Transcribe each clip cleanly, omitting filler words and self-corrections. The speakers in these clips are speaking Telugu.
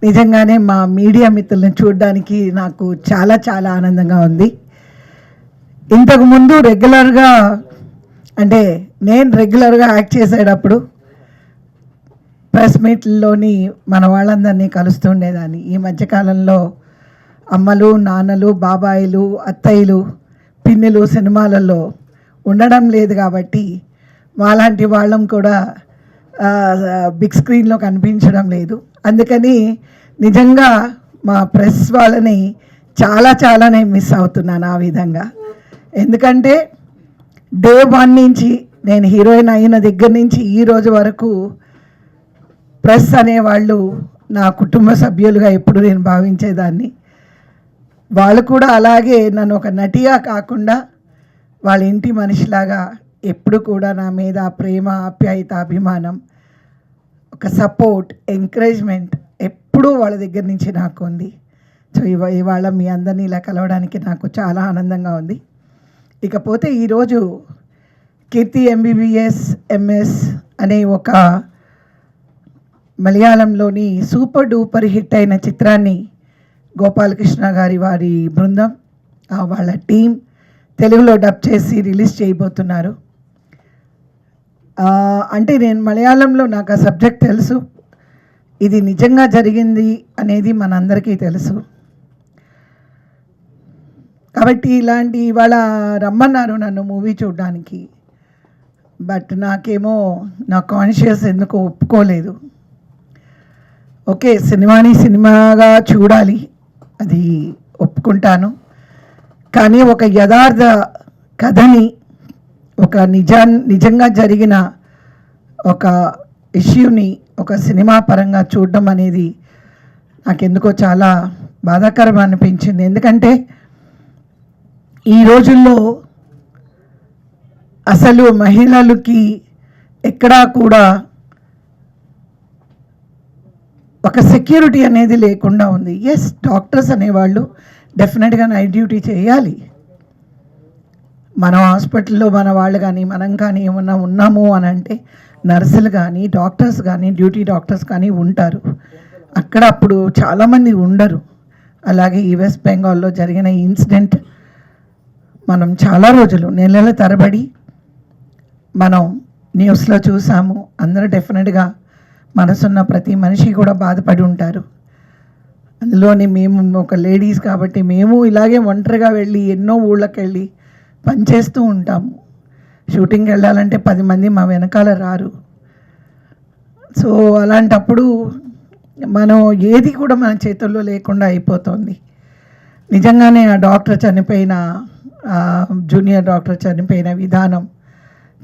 నిజంగానే మా మీడియా మిత్రులను చూడడానికి నాకు చాలా చాలా ఆనందంగా ఉంది. ఇంతకుముందు రెగ్యులర్గా అంటే నేను రెగ్యులర్గా యాక్ట్ చేసేటప్పుడు ప్రెస్ మీట్లోని మన వాళ్ళందరినీ కలుస్తుండేదాన్ని. ఈ మధ్యకాలంలో అమ్మలు, నాన్నలు, బాబాయిలు, అత్తయ్యలు, పిన్నులు సినిమాలలో ఉండడం లేదు కాబట్టి మాలాంటి వాళ్ళం కూడా బిగ్ స్క్రీన్లో కనిపించడం లేదు. అందుకని నిజంగా మా ప్రెస్ వాళ్ళని చాలానే మిస్ అవుతున్నాను ఆ విధంగా. ఎందుకంటే డే 1 నుంచి నేను హీరోయిన్ అయిన దగ్గర నుంచి ఈ రోజు వరకు ప్రెస్ అనేవాళ్ళు నా కుటుంబ సభ్యులుగా ఎప్పుడు నేను భావించేదాన్ని. వాళ్ళు కూడా అలాగే నన్ను ఒక నటిగా కాకుండా వాళ్ళ ఇంటి మనిషిలాగా ఎప్పుడు కూడా నా మీద ప్రేమ, ఆప్యాయత, అభిమానం, ఒక సపోర్ట్, ఎంకరేజ్మెంట్ ఎప్పుడూ వాళ్ళ దగ్గర నుంచి నాకు ఉంది. సో ఇవాళ మీ అందరినీ ఇలా కలవడానికి నాకు చాలా ఆనందంగా ఉంది. ఇకపోతే ఈరోజు కీర్తి MBBS MS అనే ఒక మలయాళంలోని సూపర్ డూపర్ హిట్ అయిన చిత్రాన్ని గోపాలకృష్ణ గారి వారి బృందం వాళ్ళ టీం తెలుగులో డబ్ చేసి రిలీజ్ చేయబోతున్నారు. అంటే నేను మలయాళంలో నాకు ఆ సబ్జెక్ట్ తెలుసు, ఇది నిజంగా జరిగింది అనేది మనందరికీ తెలుసు. కాబట్టి ఇలాంటి ఇవాళ రమ్మన్నారు నన్ను మూవీ చూడడానికి. బట్ నాకేమో నా కాన్షియస్ ఎందుకో ఒప్పుకోలేదు. ఓకే, సినిమాని సినిమాగా చూడాలి, అది ఒప్పుకుంటాను. కానీ ఒక యథార్థ కథని, ఒక నిజంగా జరిగిన ఒక ఇష్యూని ఒక సినిమా పరంగా చూడడం అనేది నాకెందుకో చాలా బాధాకరం అనిపించింది. ఎందుకంటే ఈ రోజుల్లో అసలు మహిళలకి ఎక్కడా కూడా ఒక సెక్యూరిటీ అనేది లేకుండా ఉంది. ఎస్, డాక్టర్స్ అనేవాళ్ళు డెఫినెట్గా నైట్ డ్యూటీ చేయాలి. మన హాస్పిటల్లో మన వాళ్ళు కానీ మనం కానీ ఏమన్నా ఉన్నాము అని అంటే నర్సులు కానీ డాక్టర్స్ కానీ డ్యూటీ డాక్టర్స్ కానీ ఉంటారు. అక్కడ అప్పుడు చాలామంది ఉండరు. అలాగే ఈ వెస్ట్ బెంగాల్లో జరిగిన ఇన్సిడెంట్ మనం చాలా రోజులు నెలల తరబడి మనం న్యూస్లో చూసాము. అందరూ డెఫినెట్గా మనసున్న ప్రతి మనిషి కూడా బాధపడి ఉంటారు. అందులోని మేము ఒక లేడీస్ కాబట్టి మేము ఇలాగే ఒంటరిగా వెళ్ళి ఎన్నో ఊళ్ళకి వెళ్ళి పనిచేస్తూ ఉంటాము. షూటింగ్కి వెళ్ళాలంటే 10 మంది మా వెనకాల రారు. సో అలాంటప్పుడు మనం ఏది కూడా మన చేతుల్లో లేకుండా అయిపోతుంది. నిజంగానే ఆ డాక్టర్ చనిపోయిన, జూనియర్ డాక్టర్ చనిపోయిన విధానం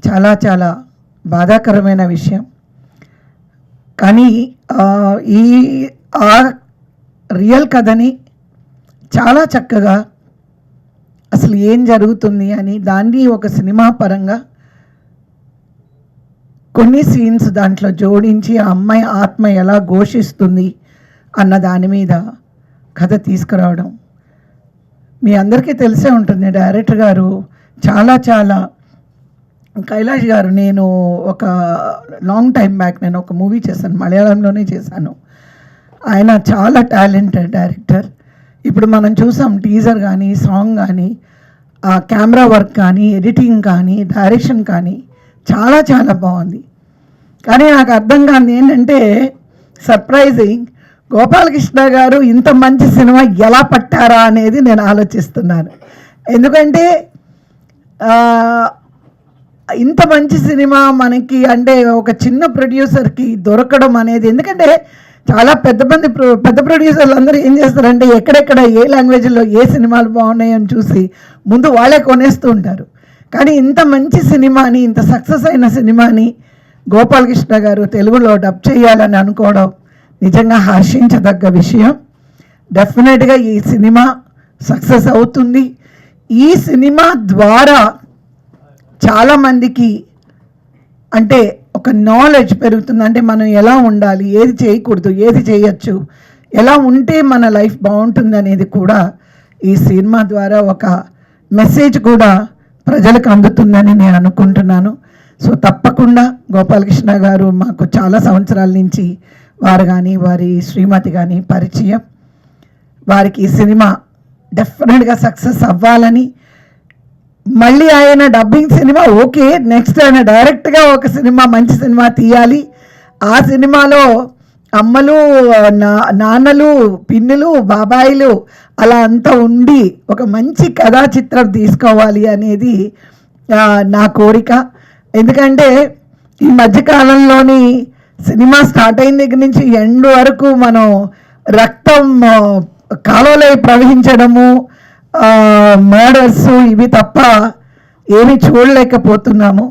చాలా బాధాకరమైన విషయం. కానీ ఆ రియల్ కథని చాలా చక్కగా అసలు ఏం జరుగుతుంది అని దాన్ని ఒక సినిమా పరంగా కొన్ని సీన్స్ దాంట్లో జోడించి ఆ అమ్మాయి ఆత్మ ఎలా ఘోషిస్తుంది అన్న దాని మీద కథ తీసుకురావడం. మీ అందరికీ తెలిసే ఉంటుంది, డైరెక్టర్ గారు చాలా కైలాష్ గారు, నేను ఒక లాంగ్ టైం బ్యాక్ నేను ఒక మూవీ చేశాను, మలయాళంలోనే చేశాను. ఆయన చాలా టాలెంటెడ్ డైరెక్టర్. ఇప్పుడు మనం చూసాం టీజర్ కానీ సాంగ్ కానీ ఆ కెమెరా వర్క్ కానీ ఎడిటింగ్ కానీ డైరెక్షన్ కానీ చాలా బాగుంది. కానీ నాకు అర్థం కాని ఏంటంటే సర్ప్రైజింగ్, గోపాలకృష్ణ గారు ఇంత మంచి సినిమా ఎలా పట్టారా అనేది నేను ఆలోచిస్తున్నాను. ఎందుకంటే ఇంత మంచి సినిమా మనకి అంటే ఒక చిన్న ప్రొడ్యూసర్కి దొరకడం అనేది, ఎందుకంటే చాలా పెద్ద ప్రొడ్యూసర్లు అందరూ ఏం చేస్తారంటే ఎక్కడెక్కడ ఏ లాంగ్వేజ్లో ఏ సినిమాలు బాగున్నాయని చూసి ముందు వాళ్ళే కొనేస్తూ ఉంటారు. కానీ ఇంత మంచి సినిమాని, ఇంత సక్సెస్ అయిన సినిమాని గోపాలకృష్ణ గారు తెలుగులో డబ్ చేయాలని అనుకోవడం నిజంగా హర్షించదగ్గ విషయం. డెఫినెట్గా ఈ సినిమా సక్సెస్ అవుతుంది. ఈ సినిమా ద్వారా చాలామందికి అంటే ఒక నాలెడ్జ్ పెరుగుతుంది. అంటే మనం ఎలా ఉండాలి, ఏది చేయకూడదు, ఏది చేయొచ్చు, ఎలా ఉంటే మన లైఫ్ బాగుంటుంది అనేది కూడా ఈ సినిమా ద్వారా ఒక మెసేజ్ కూడా ప్రజలకు అందుతుందని నేను అనుకుంటున్నాను. సో తప్పకుండా గోపాలకృష్ణ గారు మాకు చాలా సంవత్సరాల నుంచి వారు కానీ వారి శ్రీమతి కానీ పరిచయం. వారికి ఈ సినిమా డెఫినెట్గా సక్సెస్ అవ్వాలని, మళ్ళీ ఆయన డబ్బింగ్ సినిమా ఓకే, నెక్స్ట్ ఆయన డైరెక్ట్గా ఒక సినిమా మంచి సినిమా తీయాలి. ఆ సినిమాలో అమ్మలు, నాన్నలు, పిన్నులు, బాబాయిలు అలా అంతా ఉండి ఒక మంచి కథా చిత్రం తీసుకోవాలి అనేది నా కోరిక. ఎందుకంటే ఈ మధ్యకాలంలోని సినిమా స్టార్ట్ అయిన దగ్గర నుంచి ఎండ్ వరకు మనం రక్తం కాలువలో ప్రవహించడము, మర్డర్స్ ఇవి తప్ప ఏమీ చూడలేకపోతున్నాము.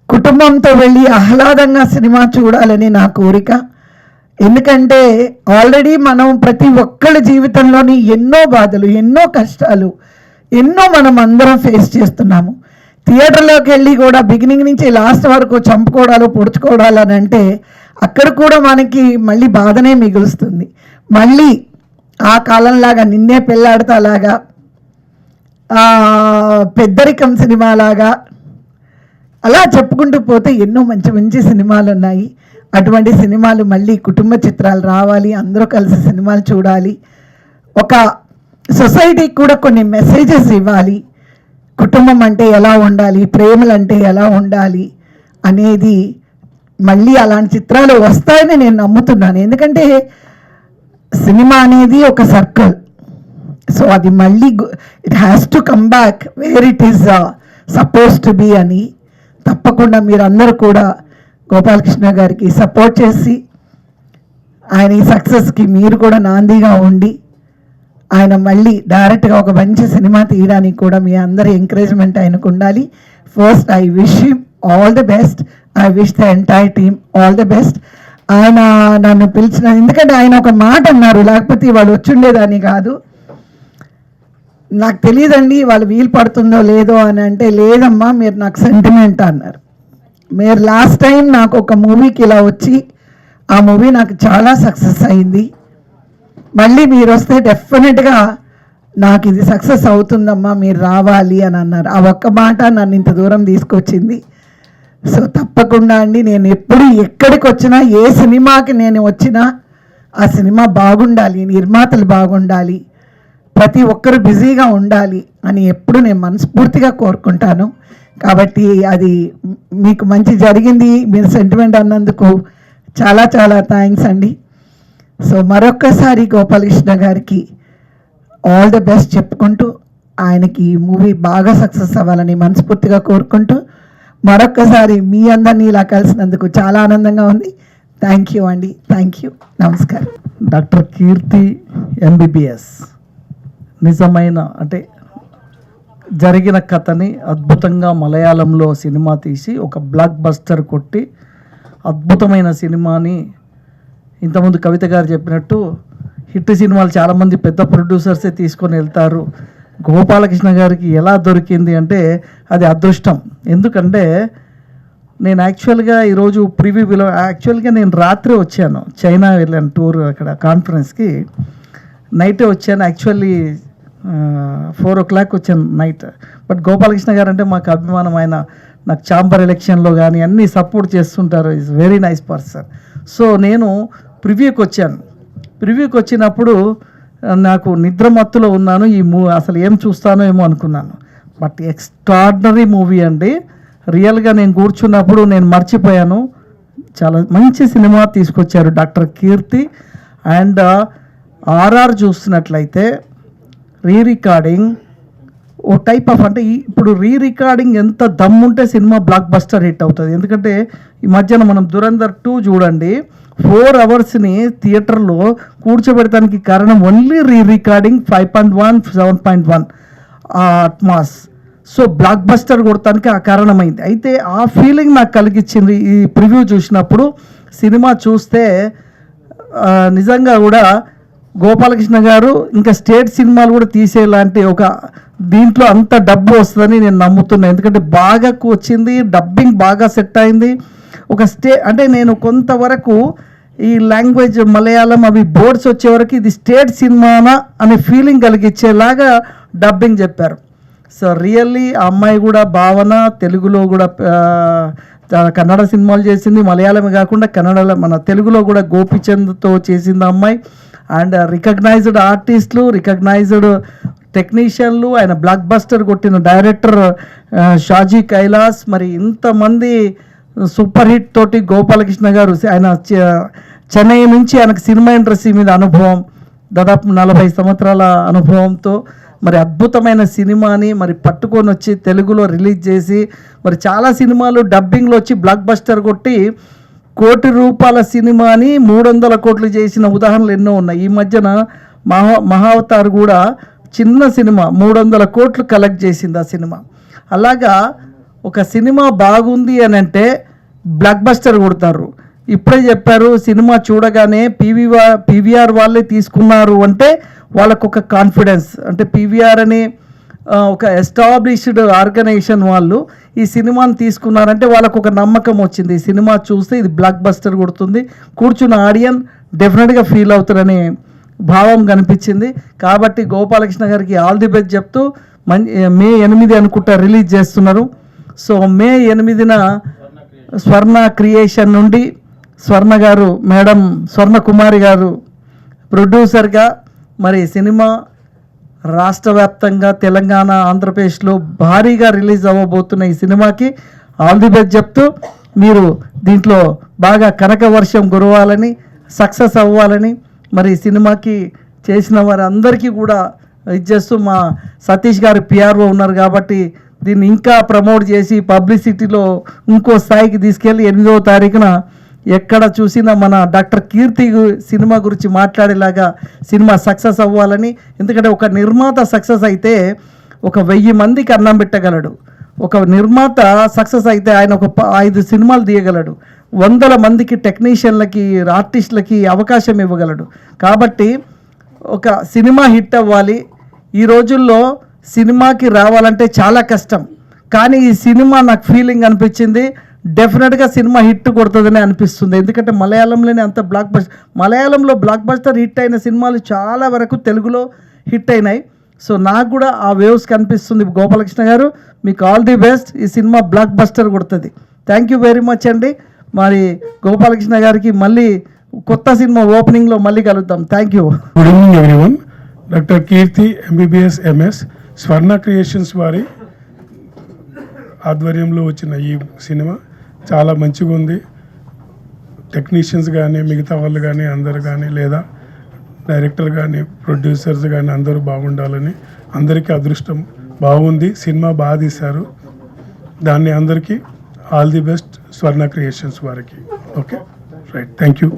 కుటుంబంతో వెళ్ళి ఆహ్లాదంగా సినిమా చూడాలని నా కోరిక. ఎందుకంటే ఆల్రెడీ మనం ప్రతి ఒక్కళ్ళ జీవితంలోని ఎన్నో బాధలు, ఎన్నో కష్టాలు, ఎన్నో మనం అందరం ఫేస్ చేస్తున్నాము. థియేటర్లోకి వెళ్ళి కూడా బిగినింగ్ నుంచి లాస్ట్ వరకు చంపుకోవడాలు, పొడుచుకోవడాలు అని అంటే అక్కడ కూడా మనకి మళ్ళీ బాధనే మిగులుస్తుంది. మళ్ళీ ఆ కాలంలాగా నిన్నే పెళ్ళాడతాలాగా, పెద్దరికం సినిమాలాగా అలా చెప్పుకుంటూ పోతే ఎన్నో మంచి మంచి సినిమాలు ఉన్నాయి. అటువంటి సినిమాలు మళ్ళీ కుటుంబ చిత్రాలు రావాలి, అందరూ కలిసి సినిమాలు చూడాలి. ఒక సొసైటీకి కూడా కొన్ని మెసేజెస్ ఇవ్వాలి. కుటుంబం అంటే ఎలా ఉండాలి, ప్రేమలు అంటే ఎలా ఉండాలి అనేది మళ్ళీ అలాంటి చిత్రాలు వస్తాయని నేను నమ్ముతున్నాను. ఎందుకంటే సినిమా అనేది ఒక సర్కిల్. సో అది మళ్ళీ it has to come back where it is suppose to be అని. తప్పకుండా మీరందరూ కూడా గోపాలకృష్ణ గారికి సపోర్ట్ చేసి ఆయన ఈ సక్సెస్కి మీరు కూడా నాందిగా ఉండి ఆయన మళ్ళీ డైరెక్ట్గా ఒక మంచి సినిమా తీయడానికి కూడా మీ అందరి ఎంకరేజ్మెంట్ ఆయనకు ఉండాలి. First I wish him all the best. I wish the entire team all the best. ఆయన నన్ను పిలిచిన, ఎందుకంటే ఆయన ఒక మాట అన్నారు, లేకపోతే వాళ్ళు వచ్చిండేదాన్ని కాదు. నాకు తెలియదండి వాళ్ళు వీలు పడుతుందో లేదో అని అంటే, లేదమ్మా మీరు నాకు సెంటిమెంట్ అన్నారు. మీరు లాస్ట్ టైం నాకు ఒక మూవీకి ఇలా వచ్చి ఆ మూవీ నాకు చాలా సక్సెస్ అయింది. మళ్ళీ మీరు వస్తే డెఫినెట్గా నాకు ఇది సక్సెస్ అవుతుందమ్మా, మీరు రావాలి అని అన్నారు. ఆ ఒక్క మాట నన్ను ఇంత దూరం తీసుకొచ్చింది. సో తప్పకుండా అండి, నేను ఎప్పుడు ఎక్కడికి వచ్చినా, ఏ సినిమాకి నేను వచ్చినా ఆ సినిమా బాగుండాలి, నిర్మాతలు బాగుండాలి, ప్రతి ఒక్కరు బిజీగా ఉండాలి అని ఎప్పుడు నేను మనస్ఫూర్తిగా కోరుకుంటాను. కాబట్టి అది మీకు మంచి జరిగింది, మీరు సెంటిమెంట్ అన్నందుకు చాలా చాలా థ్యాంక్స్ అండి. సో మరొక్కసారి గోపాలకృష్ణ గారికి ఆల్ ది బెస్ట్ చెప్పుకుంటూ, ఆయనకి ఈ మూవీ బాగా సక్సెస్ అవ్వాలని మనస్ఫూర్తిగా కోరుకుంటూ, మరొక్కసారి మీ అందరినీ ఇలా కలిసినందుకు చాలా ఆనందంగా ఉంది. థ్యాంక్ యూ అండి, థ్యాంక్ యూ, నమస్కారం. డాక్టర్ కీర్తి ఎంబీబీఎస్ నిజమైన అంటే జరిగిన కథని అద్భుతంగా మలయాళంలో సినిమా తీసి ఒక బ్లాక్ బస్టర్ కొట్టి అద్భుతమైన సినిమాని, ఇంతకుముందు కవిత గారు చెప్పినట్టు హిట్ సినిమాలు చాలామంది పెద్ద ప్రొడ్యూసర్సే తీసుకొని వెళ్తారు. గోపాలకృష్ణ గారికి ఎలా దొరికింది అంటే అది అదృష్టం. ఎందుకంటే నేను యాక్చువల్గా ఈరోజు ప్రివ్యూలో యాక్చువల్గా నేను రాత్రి వచ్చాను, చైనా వెళ్ళాను టూర్, అక్కడ కాన్ఫరెన్స్కి నైటే వచ్చాను. యాక్చువల్లీ 4 o'clock వచ్చాను నైట్. బట్ గోపాలకృష్ణ గారు అంటే మాకు అభిమానం. ఆయన నాకు ఛాంబర్ ఎలక్షన్లో కానీ అన్నీ సపోర్ట్ చేస్తుంటారు. Is very nice person. So నేను ప్రివ్యూకి వచ్చాను. ప్రివ్యూకి వచ్చినప్పుడు నాకు నిద్ర మత్తులో ఉన్నాను. ఈ అసలు ఏం చూస్తానో ఏమో అనుకున్నాను. బట్ ఎక్స్ట్రాడినరీ మూవీ అండి. రియల్గా నేను కూర్చున్నప్పుడు నేను మర్చిపోయాను. చాలా మంచి సినిమా తీసుకొచ్చారు డాక్టర్ కీర్తి. అండ్ ఆర్ఆర్ చూస్తున్నట్లయితే రికార్డింగ్ ఓ టైప్ ఆఫ్, అంటే ఇప్పుడు రికార్డింగ్ ఎంత దమ్ముంటే సినిమా బ్లాక్ బస్టర్ హిట్ అవుతుంది. ఎందుకంటే ఈ మధ్యన మనం దురంధర్ 2 చూడండి, 4 అవర్స్ని థియేటర్లో కూర్చోబెడటానికి కారణం only recording 5.1, 7.1 Atmos. So blockbuster కొడటానికి ఆ కారణమైంది. అయితే ఆ ఫీలింగ్ నాకు కలిగించింది ఈ ప్రివ్యూ చూసినప్పుడు. సినిమా చూస్తే నిజంగా కూడా గోపాలకృష్ణ గారు ఇంకా స్టేట్ సినిమాలు కూడా తీసేలాంటి ఒక దీంట్లో అంత డబ్బు వస్తుందని నేను నమ్ముతున్నాను. ఎందుకంటే బాగా వచ్చింది, డబ్బింగ్ బాగా సెట్ అయింది. ఒక అంటే నేను కొంతవరకు ఈ లాంగ్వేజ్ మలయాళం అవి బోర్డ్స్ వచ్చే వరకు ఇది స్టేట్ సినిమానా అనే ఫీలింగ్ కలిగించేలాగా డబ్బింగ్ చెప్పారు. సో రియల్లీ ఆ అమ్మాయి కూడా భావన తెలుగులో కూడా కన్నడ సినిమాలు చేసింది, మలయాళమే కాకుండా కన్నడలో మన తెలుగులో కూడా గోపిచంద్తో చేసింది ఆ అమ్మాయి. అండ్ రికగ్నైజ్డ్ ఆర్టిస్టులు, రికగ్నైజ్డ్ టెక్నీషియన్లు, ఆయన బ్లాక్ బస్టర్ కొట్టిన డైరెక్టర్ షాజీ కైలాస్, మరి ఇంతమంది సూపర్ హిట్ తోటి గోపాలకృష్ణ గారు, ఆయన చెన్నై నుంచి ఆయనకు సినిమా ఇండస్ట్రీ మీద అనుభవం, దాదాపు 40 సంవత్సరాల అనుభవంతో మరి అద్భుతమైన సినిమాని మరి పట్టుకొని వచ్చి తెలుగులో రిలీజ్ చేసి మరి చాలా సినిమాలు డబ్బింగ్లో వచ్చి బ్లాక్ బస్టర్ కొట్టి ₹1 కోటి సినిమాని 300 కోట్లు చేసిన ఉదాహరణలు ఎన్నో ఉన్నాయి. ఈ మధ్యన మహావతార్ కూడా చిన్న సినిమా 300 కోట్లు కలెక్ట్ చేసింది ఆ సినిమా. అలాగా ఒక సినిమా బాగుంది అని అంటే బ్లాక్ బస్టర్ కొడతారు. ఇప్పుడే చెప్పారు, సినిమా చూడగానే పీవీఆర్ వాళ్ళే తీసుకున్నారు అంటే వాళ్ళకు ఒక కాన్ఫిడెన్స్, అంటే పీవీఆర్ అని ఒక ఎస్టాబ్లిష్డ్ ఆర్గనైజేషన్ వాళ్ళు ఈ సినిమాని తీసుకున్నారంటే వాళ్ళకు ఒక నమ్మకం వచ్చింది. ఈ సినిమా చూస్తే ఇది బ్లాక్ బస్టర్ కొడుతుంది, కూర్చున్న ఆడియన్స్ డెఫినెట్గా ఫీల్ అవుతారనే భావం కనిపించింది. కాబట్టి గోపాలకృష్ణ గారికి ఆల్ ది బెస్ట్ చెప్తూ మే 8 అనుకుంటా రిలీజ్ చేస్తున్నారు. సో మే 8న స్వర్ణ క్రియేషన్ నుండి స్వర్ణ గారు, మేడం స్వర్ణ కుమారి గారు ప్రొడ్యూసర్గా మరి సినిమా రాష్ట్ర వ్యాప్తంగా తెలంగాణ, ఆంధ్రప్రదేశ్లో భారీగా రిలీజ్ అవ్వబోతున్న ఈ సినిమాకి ఆల్ ది బెస్ట్ చెప్తూ మీరు దీంట్లో బాగా కనక వర్షం కురవాలని, సక్సెస్ అవ్వాలని, మరి సినిమాకి చేసిన వారందరికీ కూడా ఇచ్చేస్తూ మా సతీష్ గారు పిఆర్ఓ ఉన్నారు కాబట్టి దీన్ని ఇంకా ప్రమోట్ చేసి పబ్లిసిటీలో ఇంకో స్థాయికి తీసుకెళ్ళి 8వ తారీఖున ఎక్కడ చూసినా మన డాక్టర్ కీర్తి సినిమా గురించి మాట్లాడేలాగా సినిమా సక్సెస్ అవ్వాలని. ఎందుకంటే ఒక నిర్మాత సక్సెస్ అయితే 1000 మందికి అన్నం పెట్టగలడు. ఒక నిర్మాత సక్సెస్ అయితే ఆయన 5 సినిమాలు తీయగలడు. 100 మందికి టెక్నీషియన్లకి, ఆర్టిస్టులకి అవకాశం ఇవ్వగలడు. కాబట్టి ఒక సినిమా హిట్ అవ్వాలి. ఈ రోజుల్లో సినిమాకి రావాలంటే చాలా కష్టం, కానీ ఈ సినిమా నాకు ఫీలింగ్ అనిపించింది డెఫినెట్గా సినిమా హిట్ కొడుతుందని అనిపిస్తుంది. ఎందుకంటే మలయాళంలోనే అంత మలయాళంలో బ్లాక్ బస్టర్ హిట్ అయిన సినిమాలు చాలా వరకు తెలుగులో హిట్ అయినాయి. సో నాకు కూడా ఆ వేవ్స్ కనిపిస్తుంది. గోపాలకృష్ణ గారు మీకు ఆల్ ది బెస్ట్, ఈ సినిమా బ్లాక్ బస్టర్ కొడుతుంది. థ్యాంక్ యూ వెరీ మచ్ అండి. మరి గోపాలకృష్ణ గారికి మళ్ళీ కొత్త సినిమా ఓపెనింగ్లో మళ్ళీ కలుద్దాం. Thank you. Good evening everyone. Doctor Keerthi MBBS MS Swarna creations వారి ఆధ్వర్యంలో వచ్చిన ఈ సినిమా చాలా మంచిగా ఉంది. టెక్నీషియన్స్ కానీ, మిగతా వాళ్ళు కానీ, అందరు కానీ, లేదా డైరెక్టర్ కానీ, ప్రొడ్యూసర్స్ కానీ అందరూ బాగుండాలని, అందరికీ అదృష్టం బాగుంది. సినిమా బాగా తీశారు. దాన్ని అందరికీ all the best Swarna creations వారికి. Okay right, thank you.